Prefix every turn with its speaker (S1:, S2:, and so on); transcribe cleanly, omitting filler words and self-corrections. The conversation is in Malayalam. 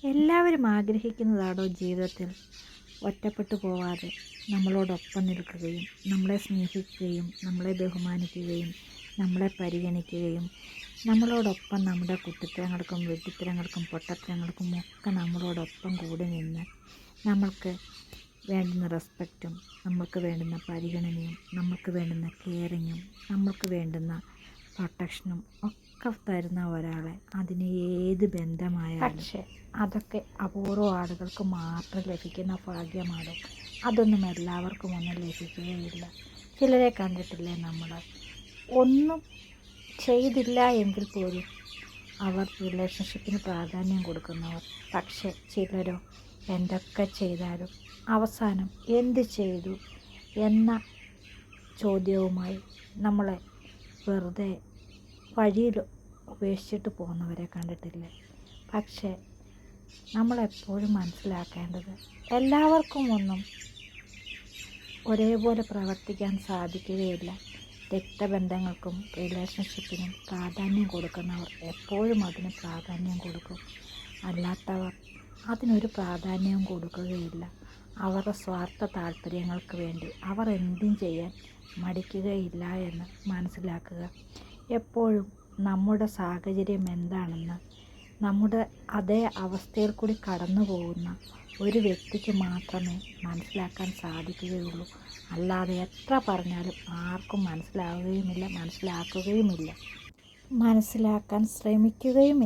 S1: എല്ലാവരും ആഗ്രഹിക്കുന്നതാണോ ജീവിതത്തിൽ ഒറ്റപ്പെട്ടു പോവാതെ നമ്മളോടൊപ്പം നിൽക്കുകയും നമ്മളെ സ്നേഹിക്കുകയും നമ്മളെ ബഹുമാനിക്കുകയും നമ്മളെ പരിഗണിക്കുകയും നമ്മളോടൊപ്പം നമ്മുടെ കുട്ടിത്തരങ്ങൾക്കും വെട്ടിത്തരങ്ങൾക്കും പൊട്ടത്തരങ്ങൾക്കും ഒക്കെ നമ്മളോടൊപ്പം കൂടി നിന്ന് നമ്മൾക്ക് വേണ്ടുന്ന റെസ്പെക്റ്റും നമ്മൾക്ക് വേണ്ടുന്ന പരിഗണനയും നമ്മൾക്ക് വേണ്ടുന്ന കെയറിങ്ങും നമ്മൾക്ക് വേണ്ടുന്ന പ്രൊട്ടക്ഷനും ഒക്കെ തരുന്ന ഒരാളെ അതിന് ഏത് ബന്ധമായാലും പക്ഷേ അതൊക്കെ അപൂർവ ആളുകൾക്ക് മാത്രം ലഭിക്കുന്ന ഭാഗ്യമാണ്. അതൊന്നും എല്ലാവർക്കും ഒന്നും ലഭിക്കുകയില്ല. ചിലരെ കണ്ടിട്ടില്ലേ നമ്മൾ ഒന്നും ചെയ്തില്ല എങ്കിൽ പോലും അവർ റിലേഷൻഷിപ്പിന് പ്രാധാന്യം കൊടുക്കുന്നവർ. പക്ഷേ ചിലരോ എന്തൊക്കെ ചെയ്താലും അവസാനം എന്ത് ചെയ്തു എന്ന ചോദ്യവുമായി നമ്മളെ വെറുതെ വഴിയിൽ ഉപേക്ഷിച്ചിട്ട് പോകുന്നവരെ കണ്ടിട്ടില്ലേ? പക്ഷേ നമ്മളെപ്പോഴും മനസ്സിലാക്കേണ്ടത് എല്ലാവർക്കും ഒന്നും ഒരേപോലെ പ്രവർത്തിക്കാൻ സാധിക്കുകയില്ല. രക്തബന്ധങ്ങൾക്കും റിലേഷൻഷിപ്പിനും പ്രാധാന്യം കൊടുക്കുന്നവർ എപ്പോഴും അതിന് പ്രാധാന്യം കൊടുക്കും. അല്ലാത്തവർ അതിനൊരു പ്രാധാന്യവും കൊടുക്കുകയില്ല. അവരുടെ സ്വാർത്ഥ താല്പര്യങ്ങൾക്ക് വേണ്ടി അവർ എന്തും ചെയ്യാൻ മടിക്കുകയില്ല എന്ന് മനസ്സിലാക്കുക. എപ്പോഴും നമ്മുടെ സാഹചര്യം എന്താണെന്ന് നമ്മുടെ അതേ അവസ്ഥയിൽ കൂടി കടന്നു പോകുന്ന ഒരു വ്യക്തിക്ക് മാത്രമേ മനസ്സിലാക്കാൻ സാധിക്കുകയുള്ളൂ. അല്ലാതെ എത്ര പറഞ്ഞാലും ആർക്കും മനസ്സിലാക്കുകയുമില്ല, മനസ്സിലാക്കുകയുമില്ല, മനസ്സിലാക്കാൻ ശ്രമിക്കുകയുമില്ല.